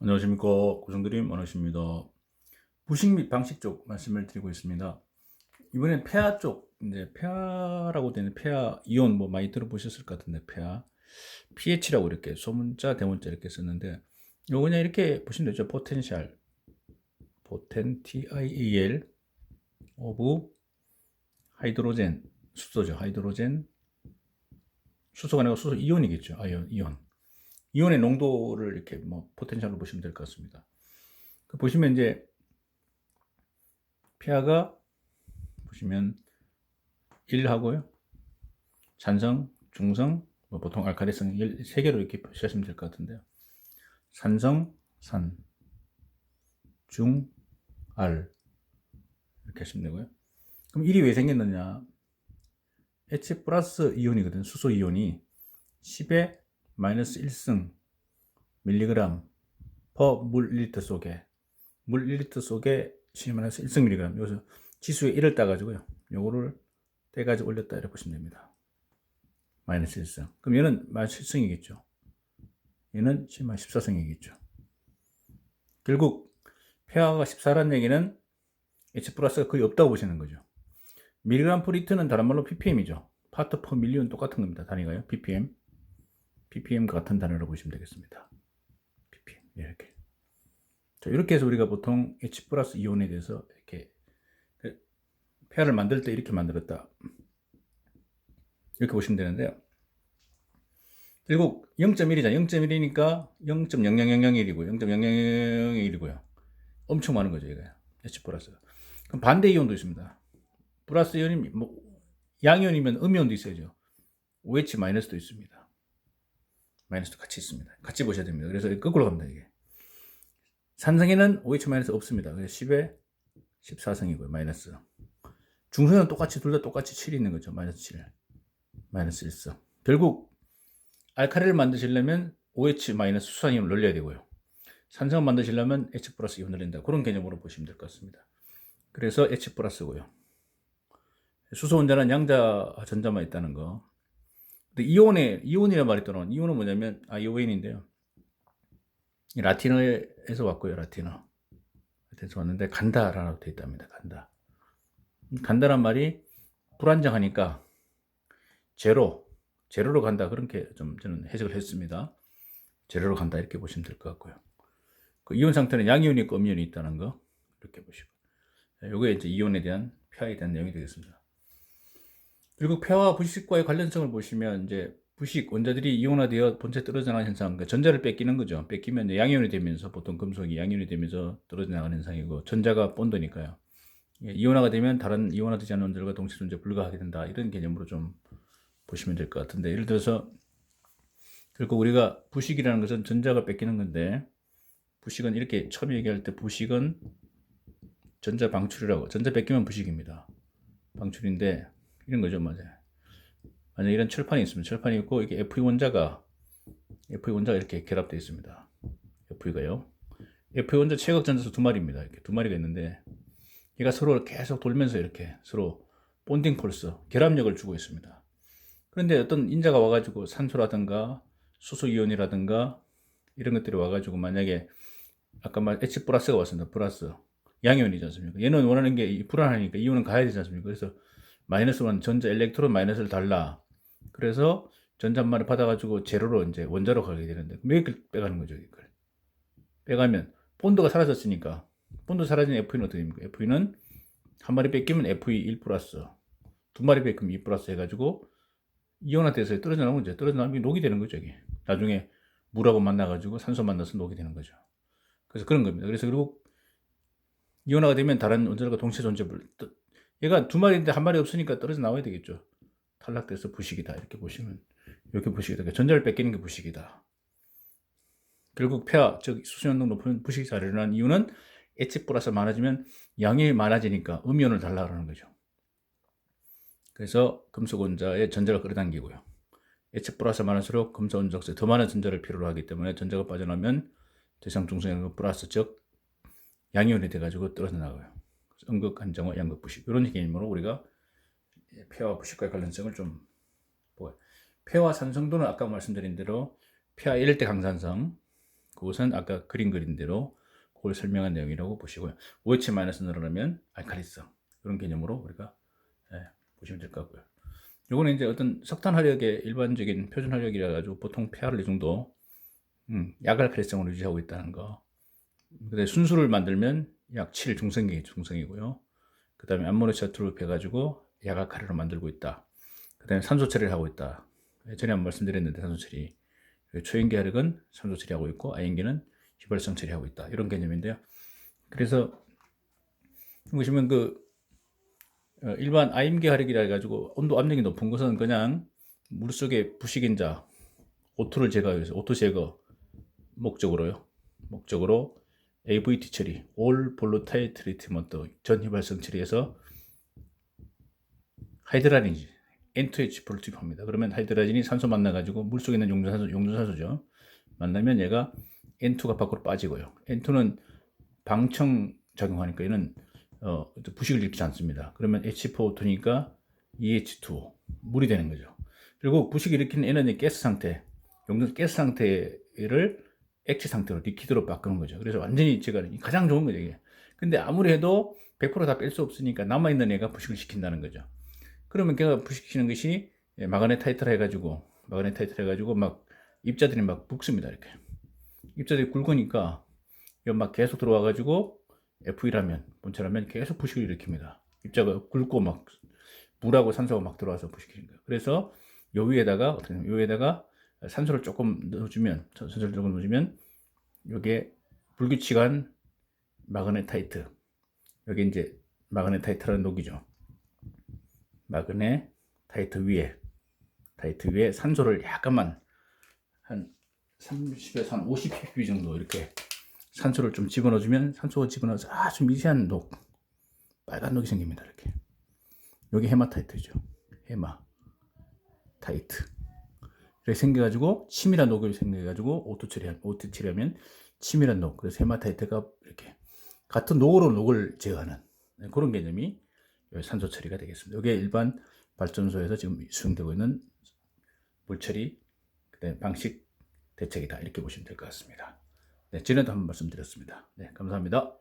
안녕하십니까. 고성드림 원하십니다. 부식 및 방식 쪽 말씀을 드리고 있습니다. 이번엔 폐하 쪽, 이제 폐하라고 되는 폐하 이온 뭐 많이 들어보셨을 것 같은데, 폐하. pH라고 이렇게 소문자, 대문자 이렇게 썼는데, 요거 그냥 이렇게 보시면 되죠. 포텐셜, TIAL, 오브 하이드로젠, 수소죠. 하이드로젠, 수소가 아니고 수소 이온이겠죠. 이온. 이온의 농도를 이렇게 뭐 포텐셜로 보시면 될 것 같습니다. 보시면 이제 폐하가 보시면 1 하고요. 산성, 중성, 뭐 보통 알칼리성 3개로 이렇게 표시하시면 될 것 같은데요. 산성, 산, 중, 알 이렇게 하시면 되고요. 그럼 1이 왜 생겼느냐? H 플러스 이온이거든. 수소 이온이 10의 마이너스 1승 밀리그램 퍼 물 1리터 속에 물 1리터 속에 10 마이너스 1승 밀리그램, 여기서 지수에 1을 따가지고요. 요거를 떼가지고 올렸다 이렇게 보시면 됩니다. 마이너스 1승. 그럼 얘는 마이너스 7승이겠죠. 얘는 14승이겠죠. 결국 폐하가 14라는 얘기는 H 플러스가 거의 없다고 보시는 거죠. 밀리그램 퍼 리터는 다른 말로 ppm이죠. 파트 퍼 밀리언 똑같은 겁니다. 단위가요. ppm 같은 단어로 보시면 되겠습니다. ppm 이렇게. 자, 이렇게 해서 우리가 보통 H 플러스 이온에 대해서 이렇게 폐하를 만들 때 이렇게 만들었다, 이렇게 보시면 되는데요. 결국 0.1이잖아요. 0.1이니까 0.00001이고 0.00001이고요. 엄청 많은 거죠, 이거. H 플러스. 그럼 반대 이온도 있습니다. 플러스 이온이 뭐 양이온이면 음이온도 있어야죠. OH 마이너스도 있습니다. 마이너스도 같이 있습니다. 같이 보셔야 됩니다. 그래서 거꾸로 갑니다, 이게. 산성에는 OH 마이너스 없습니다. 그래서 10에 14성이고요, 마이너스. 중성은 똑같이, 둘 다 똑같이 7이 있는 거죠. 마이너스 7, 마이너스 1성. 결국 알칼리를 만드시려면 OH 마이너스 수산이온을 넣어야 되고요. 산성을 만드시려면 H 플러스 이온을 넣는다. 그런 개념으로 보시면 될 것 같습니다. 그래서 H 플러스고요. 수소 원자는 양자 전자만 있다는 거. 근데 이온이라는 말이 또는 이온은 뭐냐면 ION인데요. 라틴어에서 왔고요. 라틴어에서 왔는데 간다라고 되어 있답니다. 간다란 말이 불안정하니까 제로로 간다, 그렇게 좀 저는 해석을 했습니다. 제로로 간다 이렇게 보시면 될 것 같고요. 그 이온 상태는 양이온이 있고 음이온이 있다는 거 이렇게 보시고, 요게 이제 이온에 대한 폐하에 대한 내용이 되겠습니다. 그리고 폐와 부식과의 관련성을 보시면 이제 부식 원자들이 이온화되어 본체 떨어져 나가는 현상, 그러니까 전자를 뺏기는 거죠. 뺏기면 양이온이 되면서, 보통 금속이 양이온이 되면서 떨어져 나가는 현상이고, 전자가 본드니까요. 이온화가 되면 다른 이온화되지 않은 원자들과 동시 존재 불가하게 된다, 이런 개념으로 좀 보시면 될 것 같은데, 예를 들어서 결국 우리가 부식이라는 것은 전자가 뺏기는 건데, 부식은 이렇게 처음 얘기할 때 부식은 전자 방출이라고, 전자 뺏기면 부식입니다. 방출인데 이런 거죠. 만약에 이런 철판이 있으면, 철판이 있고 이게 FE 원자가 이렇게 결합되어 있습니다. FE가요. FE 원자 최각 전자수 두 마리입니다. 이렇게 두 마리가 있는데 얘가 서로 계속 돌면서 이렇게 서로 본딩 폴스, 결합력을 주고 있습니다. 그런데 어떤 인자가 와가지고 산소라든가 수소 이온이라든가 이런 것들이 와가지고, 만약에 아까 말 H 플러스가 왔습니다. 플러스 양이온이지 않습니까? 얘는 원하는 게 불안하니까 이온은 가야 되지 않습니까? 그래서 마이너스1 전자 엘렉트론 마이너스를 달라. 그래서 전자만을 받아가지고 제로로 이제 원자로 가게 되는데, 왜 이걸 빼가는 거죠? 이걸 빼가면 본드가 사라졌으니까, 본드 사라진 FE는 어떻게 됩니까? FE는 한 마리 뺏기면 FE 1 플러스, 두 마리 뺏기면 2 플러스 해가지고 이온화돼서 떨어져 나오는 거죠. 떨어져 나오면 녹이 되는 거죠. 이게 나중에 물하고 만나가지고 산소 만나서 녹이 되는 거죠. 그래서 그런 겁니다. 그래서 결국 이온화가 되면 다른 원자들과 동시에 얘가 두 마리인데 한 마리 없으니까 떨어져 나와야 되겠죠. 탈락돼서 부식이다, 이렇게 보시면, 이렇게 부식이다. 전자를 뺏기는 게 부식이다. 결국 폐하, 즉 수소연동 높은 부식이 잘 일어나는 이유는 H 플러스 많아지면 양이 많아지니까 음이온을 달라 그러는 거죠. 그래서 금속 원자의 전자를 끌어당기고요. H 플러스 많을수록 금속 원자에 더 많은 전자를 필요로 하기 때문에 전자가 빠져나오면 대상 중성의 플러스, 즉 양이온이 돼가지고 떨어져 나가요. 음극 한정화, 양극 부식, 이런 개념으로 우리가 폐와 부식과의 관련성을 좀 보아요. 폐와 산성도는 아까 말씀드린 대로 폐하 1대 강산성, 그것은 아까 그린 대로 그걸 설명한 내용이라고 보시고요. OH 마이너스 늘어나면 알칼리성 그런 개념으로 우리가 보시면 될 것 같고요. 요거는 이제 어떤 석탄 화력의 일반적인 표준 화력이라 가지고 보통 pH를 이 정도 약알칼리성으로 유지하고 있다는 거. 근데 순수를 만들면 약 7 중성이고요. 그 다음에 암모니셔트로 해가지고 약알칼리로 만들고 있다. 그 다음에 산소 처리를 하고 있다. 전에 한번 말씀드렸는데 산소 처리. 초연기 화력은 산소 처리하고 있고 아연기는 휘발성 처리하고 있다. 이런 개념인데요. 그래서 보시면 일반 아임기 화력이라 해가지고 온도 압력이 높은 것은 그냥 물속에 부식인자 O2를 제거해서 O2 제거 목적으로 AVT 처리, 올 볼루타일 트리트먼트 전휘발성 처리해서 하이드라진이 N2H4를 투입합니다. 그러면 하이드라진이 산소 만나가지고 물속에 있는 용존산소죠. 만나면 얘가 N2가 밖으로 빠지고요. N2는 방청 작용하니까 얘는 부식을 일으키지 않습니다. 그러면 H4O2니까 EH2O 물이 되는 거죠. 그리고 부식을 일으키는 에너지 가스 상태, 용존 가스 상태를 액체 상태로 리퀴드로 바꾸는 거죠. 그래서 완전히 제가 가장 좋은 거죠 이게. 근데 아무리 해도 100%다 뺄 수 없으니까 남아있는 애가 부식을 시킨다는 거죠. 그러면 걔가 부식시키는 것이 마그네타이트라 해가지고 막 입자들이 막 붓습니다. 이렇게 입자들이 굵으니까 막 계속 들어와가지고 F1하면 본체라면 계속 부식을 일으킵니다. 입자가 굵고 막 물하고 산소가 막 들어와서 부식시키는 거예요. 그래서 요 위에다가 산소를 조금 넣어주면 요게 불규칙한 마그네타이트, 여기 이제 마그네타이트라는 녹이죠. 마그네타이트 위에 산소를 약간만 한 30에서 한 50ppb 정도 이렇게 산소를 좀 집어넣어주면 산소가 집어넣어서 아주 미세한 녹, 빨간 녹이 생깁니다. 이렇게. 여기 헤마타이트죠. 헤마타이트. 이렇게 생겨가지고 치밀한 녹이 생겨가지고 O2 처리하면 치밀한 녹. 그래서 헤마타이트가 이렇게 같은 녹으로 녹을 제어하는 그런 개념이 산소 처리가 되겠습니다. 이게 일반 발전소에서 지금 수행되고 있는 물처리 방식 대책이다. 이렇게 보시면 될 것 같습니다. 네, 지난주에 한번 말씀드렸습니다. 네, 감사합니다.